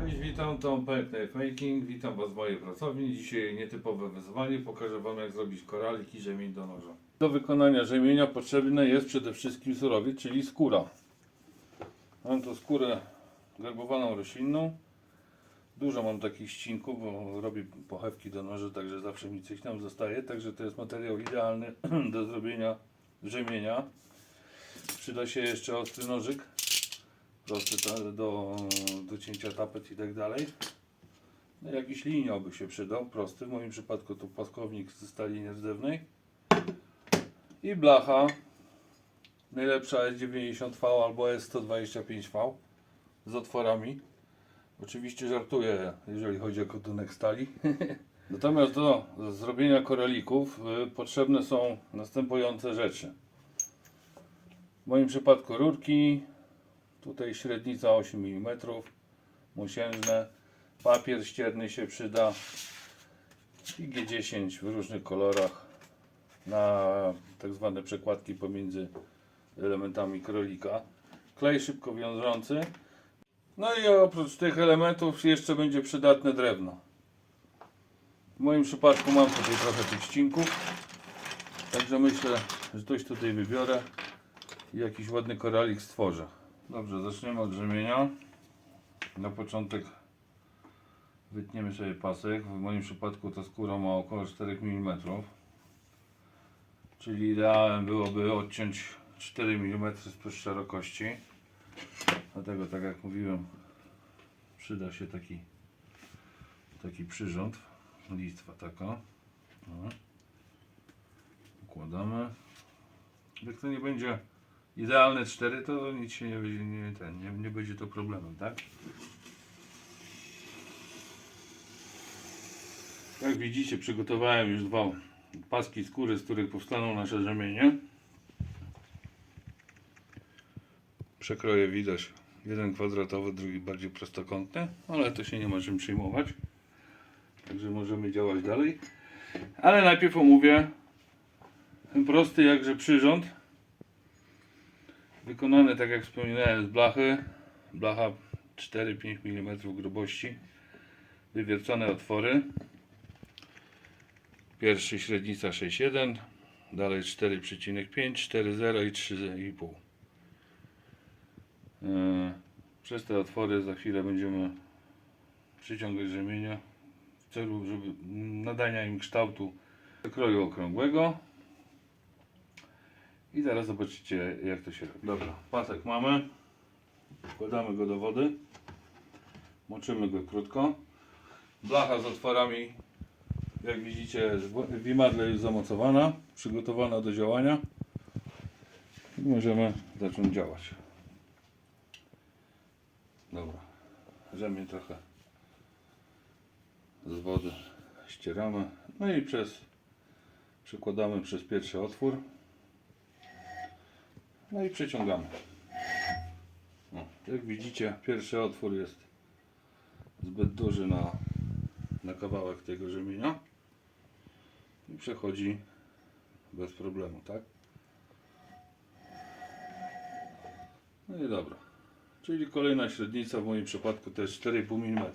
Cześć, witam, Tom Knife Making, witam Was w mojej pracowni. Dzisiaj nietypowe wyzwanie, pokażę Wam jak zrobić koralik i rzemień do noża. Do wykonania rzemienia potrzebny jest przede wszystkim surowiec, czyli skóra. Mam tu skórę garbowaną roślinną. Dużo mam takich ścinków, bo robię pochewki do noży, także zawsze mi coś tam zostaje. Także to jest materiał idealny do zrobienia rzemienia. Przyda się jeszcze ostry nożyk, prosty do cięcia tapet i tak dalej. No, jakiś liniał by się przydał, prosty. W moim przypadku to płaskownik ze stali nierdzewnej. I blacha. Najlepsza S90V albo S125V z otworami. Oczywiście żartuję, jeżeli chodzi o gatunek stali. Natomiast do zrobienia koralików potrzebne są następujące rzeczy. W moim przypadku rurki, tutaj średnica 8 mm, mosiężne, papier ścierny się przyda i G10 w różnych kolorach na tak zwane przekładki pomiędzy elementami królika. Klej szybko wiążący. No i oprócz tych elementów jeszcze będzie przydatne drewno. W moim przypadku mam tutaj trochę tych ścinków, także myślę, że coś tutaj wybiorę i jakiś ładny koralik stworzę. Dobrze, zaczniemy od rzemienia. Na początek wytniemy sobie pasek. W moim przypadku ta skóra ma około 4 mm, czyli idealem byłoby odciąć 4 mm z szerokości. Dlatego, tak jak mówiłem, przyda się taki przyrząd, listwa taka. No. Układamy. Jak to nie będzie idealne 4, to nic się nie będzie to problemem, tak? Jak widzicie, przygotowałem już dwa paski skóry, z których powstaną nasze rzemienie. Przekroje widać, jeden kwadratowy, drugi bardziej prostokątny, ale to się nie ma czym przejmować. Także możemy działać dalej. Ale najpierw omówię ten prosty jakże przyrząd. Wykonany, tak jak wspominałem, z blachy. Blacha 4-5 mm grubości. Wywiercone otwory. Pierwszy średnica 6,1, dalej 4,5, 4,0 i 3,5. Przez te otwory za chwilę będziemy przyciągać rzemienia w celu nadania im kształtu kroju okrągłego. I zaraz zobaczycie, jak to się robi. Dobra, pasek mamy. Wkładamy go do wody. Moczymy go krótko. Blacha z otworami, jak widzicie, w imadle jest zamocowana, przygotowana do działania. I możemy zacząć działać. Dobra, rzemień trochę z wody ścieramy. No i przykładamy przez pierwszy otwór. No i przeciągamy. No, jak widzicie, pierwszy otwór jest zbyt duży na kawałek tego rzemienia i przechodzi bez problemu, tak? No i dobra. Czyli kolejna średnica w moim przypadku to jest 4,5 mm.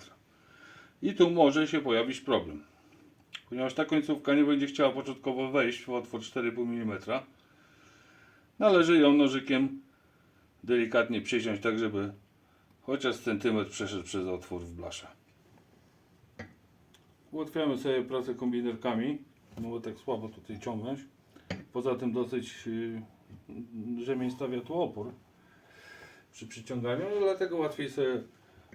I tu może się pojawić problem. Ponieważ ta końcówka nie będzie chciała początkowo wejść w otwór 4,5 mm, należy ją nożykiem delikatnie przyciąć, tak żeby chociaż centymetr przeszedł przez otwór w blasze. Ułatwiamy sobie pracę kombinerkami, no bo tak słabo tutaj ciągnąć. Poza tym dosyć rzemień stawia tu opór przy przyciąganiu, dlatego łatwiej sobie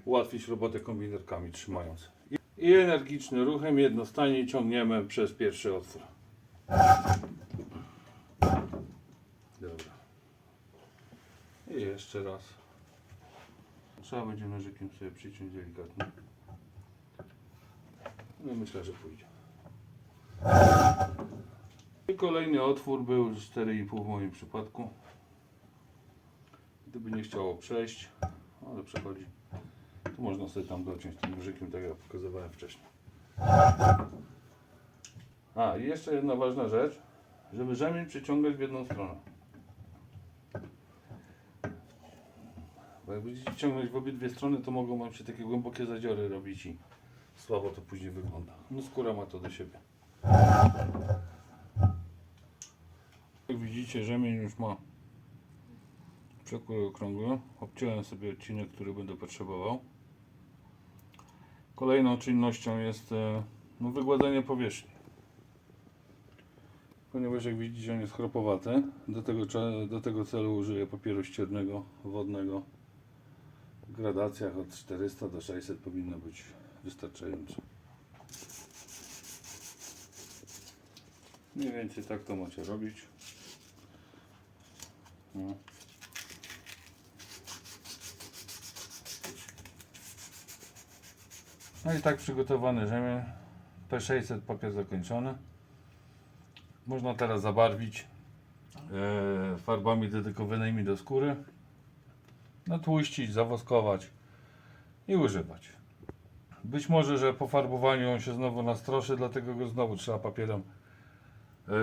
ułatwić robotę kombinerkami trzymając. I energicznym ruchem jednostajnie ciągniemy przez pierwszy otwór. Dobra. I jeszcze raz. Trzeba będzie nożykiem sobie przyciąć delikatnie. No myślę, że pójdzie. I kolejny otwór był 4,5 w moim przypadku. Gdyby nie chciało przejść, ale przechodzi, to można sobie tam dociąć tym nożykiem, tak jak pokazywałem wcześniej. A, i jeszcze jedna ważna rzecz, żeby rzemień przyciągać w jedną stronę. Bo jak będziecie ciągnąć w obydwie strony, to mogą wam się takie głębokie zadziory robić i słabo to później wygląda. No skóra ma to do siebie. Jak widzicie, rzemień już ma przekrój okrągły. Obciąłem sobie odcinek, który będę potrzebował. Kolejną czynnością jest wygładzenie powierzchni. Ponieważ jak widzicie, on jest chropowaty, do tego celu użyję papieru ściernego, wodnego. W gradacjach od 400 do 600 powinno być wystarczająco. Mniej więcej tak to macie robić. No. No i tak przygotowany rzemień, P600, papier zakończony. Można teraz zabarwić farbami dedykowanymi do skóry, natłuścić, zawoskować i używać. Być może, że po farbowaniu on się znowu nastroszy, dlatego go znowu trzeba papierem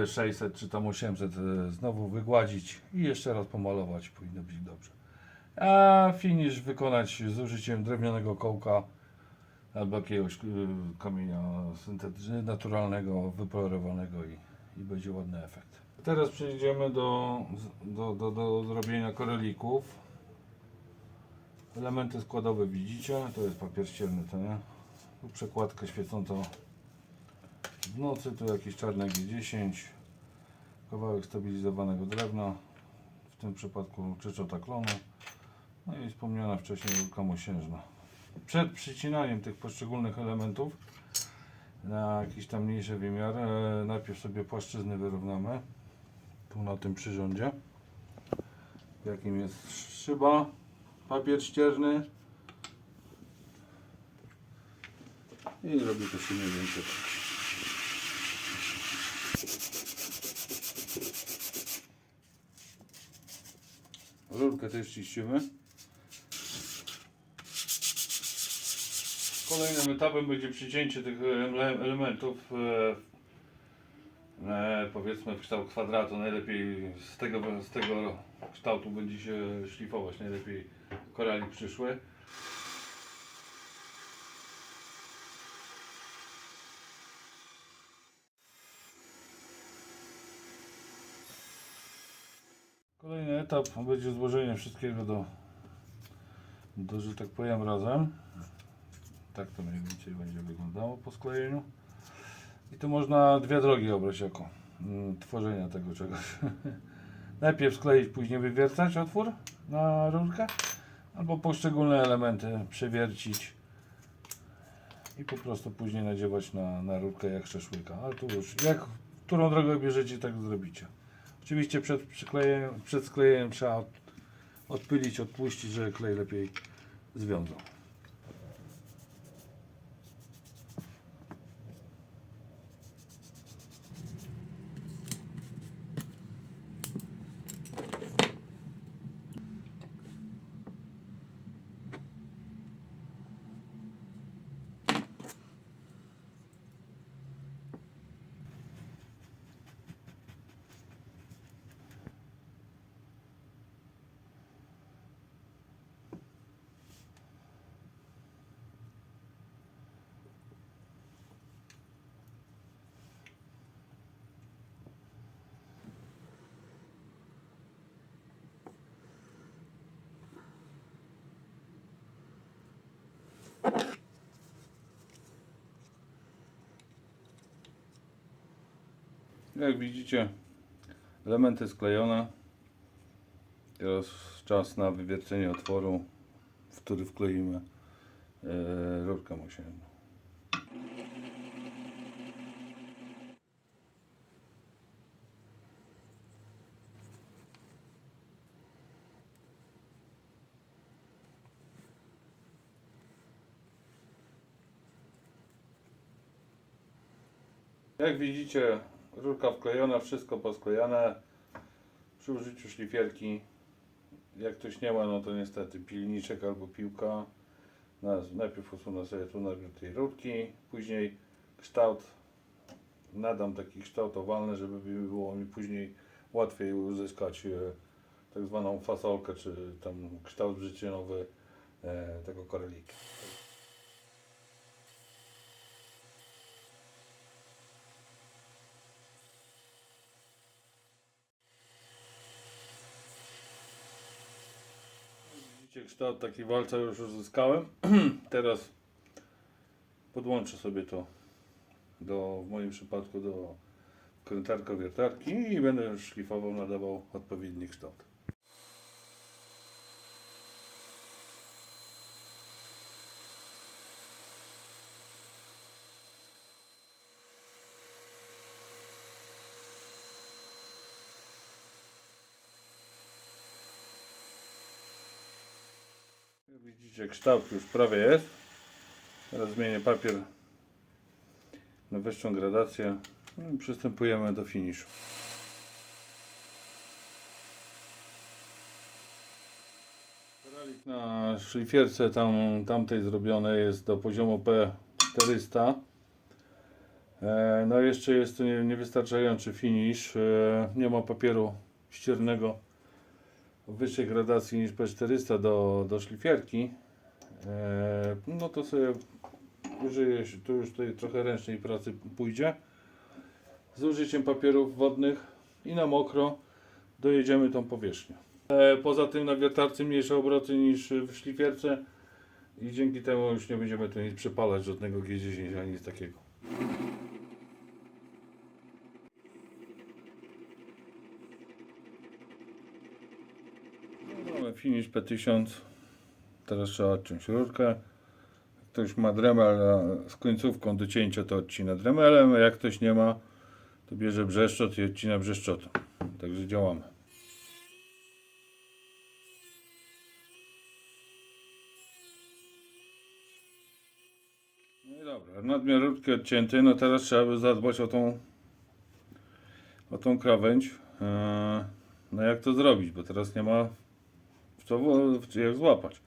600 czy tam 800 znowu wygładzić i jeszcze raz pomalować, powinno być dobrze. A finish wykonać z użyciem drewnianego kołka albo jakiegoś kamienia syntetycznego, naturalnego, wypolerowanego i będzie ładny efekt. Teraz przejdziemy do zrobienia koralików. Elementy składowe widzicie, to jest papier ścierny, to nie? Tu przekładka świecąca w nocy, tu jakiś czarny G10, kawałek stabilizowanego drewna, w tym przypadku czyczota klonu, no i wspomniana wcześniej rurka mosiężna. Przed przycinaniem tych poszczególnych elementów na jakiś tam mniejszy wymiar, najpierw sobie płaszczyzny wyrównamy, tu na tym przyrządzie, jakim jest szyba, papier ścierny i robi to się mniej więcej tak. Rurkę też czyścimy. Kolejnym etapem będzie przycięcie tych elementów powiedzmy w kształt kwadratu. Najlepiej z tego kształtu będzie się szlifować, najlepiej koralik przyszły. Kolejny etap będzie złożenie wszystkiego że tak powiem razem. Tak to mniej więcej będzie wyglądało po sklejeniu. I tu można dwie drogi obrać jako tworzenia tego czegoś. Najpierw skleić, później wywiercać otwór na rurkę, albo poszczególne elementy przewiercić i po prostu później nadziewać na rurkę jak szaszłyka. Ale tu już, którą drogę bierzecie, tak zrobicie. Oczywiście przed sklejeniem trzeba odpylić, odpuścić, żeby klej lepiej związał. Jak widzicie, elementy sklejone. Teraz czas na wywiercenie otworu, w który wkleimy rurkę mosiężną. Jak widzicie, rurka wklejona, wszystko posklejane przy użyciu szlifierki. Jak ktoś nie ma, no to niestety pilniczek albo piłka. Najpierw usunę sobie tu najpierw tej rurki, później kształt, nadam taki kształt owalny, żeby było mi później łatwiej uzyskać tak zwaną fasolkę, czy tam kształt życiowy tego koralika. Widzicie, kształt taki walca już uzyskałem. Teraz podłączę sobie to w moim przypadku do krętarka wiertarki i będę już szlifował, nadawał odpowiedni kształt. Widzicie, kształt już prawie jest. Teraz zmienię papier na wyższą gradację i przystępujemy do finiszu. Koralik na szlifierce tamtej zrobione jest do poziomu P400. No jeszcze jest to niewystarczający finish. Nie ma papieru ściernego w wyższej gradacji niż P400 do szlifierki. No to sobie użyję, tu już tutaj trochę ręcznej pracy pójdzie. Z użyciem papierów wodnych i na mokro dojedziemy tą powierzchnię. Poza tym na wiertarce mniejsze obroty niż w szlifierce i dzięki temu już nie będziemy tu nic przepalać, żadnego G10 ani nic takiego. Mamy finish P1000. Teraz trzeba odciąć rurkę. Jak ktoś ma dremel z końcówką do cięcia, to odcina dremelem, a jak ktoś nie ma, to bierze brzeszczot i odcina brzeszczotą. Także działamy. No i dobra, nadmiar rurki odcięty, no teraz trzeba by zadbać o tą krawędź. No jak to zrobić, bo teraz nie ma jak złapać.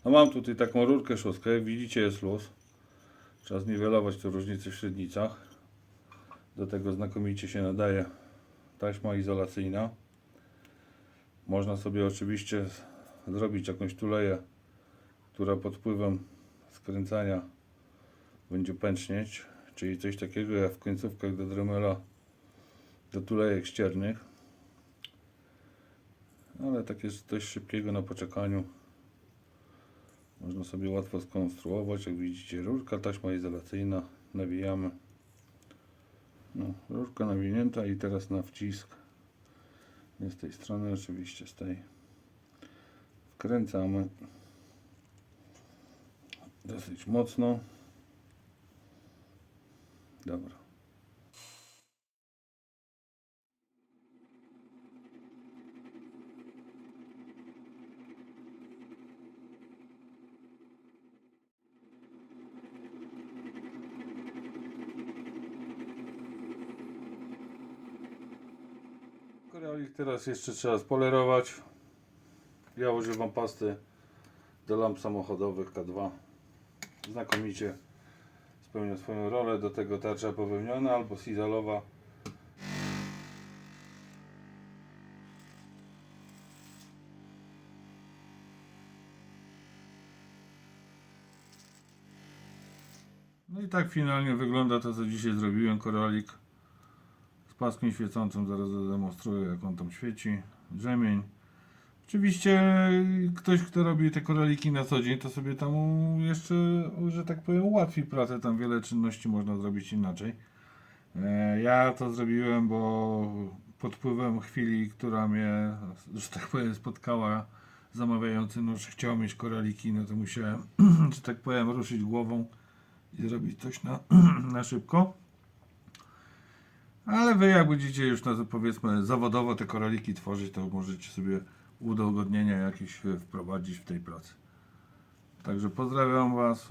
No mam tutaj taką rurkę szóstkę, jak widzicie jest luz. Trzeba zniwelować tę różnicę w średnicach. Do tego znakomicie się nadaje taśma izolacyjna. Można sobie oczywiście zrobić jakąś tuleję, która pod wpływem skręcania będzie pęcznieć, czyli coś takiego jak w końcówkach do dremela, do tulejek ściernych. Ale tak jest dość szybkiego na poczekaniu. Można sobie łatwo skonstruować. Jak widzicie, rurka, taśma izolacyjna, nawijamy. No, rurka nawinięta i teraz na wcisk. Nie z tej strony, oczywiście z tej. Wkręcamy dosyć mocno. Dobra. Koralik teraz jeszcze trzeba spolerować. Ja używam pasty do lamp samochodowych K2. Znakomicie spełnia swoją rolę. Do tego tarcza powełniona albo sizalowa. No i tak finalnie wygląda to, co dzisiaj zrobiłem. Koralik z paskiem świecącym, zaraz zademonstruję, jak on tam świeci. Rzemień. Oczywiście ktoś, kto robi te koraliki na co dzień, to sobie tam jeszcze, że tak powiem, ułatwi pracę. Tam wiele czynności można zrobić inaczej. Ja to zrobiłem, bo pod wpływem chwili, która mnie, że tak powiem, spotkała, zamawiający nóż chciał mieć koraliki, no to musiałem, że tak powiem, ruszyć głową i zrobić coś na szybko. Ale wy, jak będziecie już powiedzmy zawodowo te koraliki tworzyć, to możecie sobie udogodnienia jakieś wprowadzić w tej pracy. Także pozdrawiam was.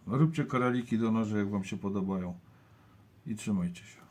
Róbcie koraliki do noży, jak wam się podobają. I trzymajcie się.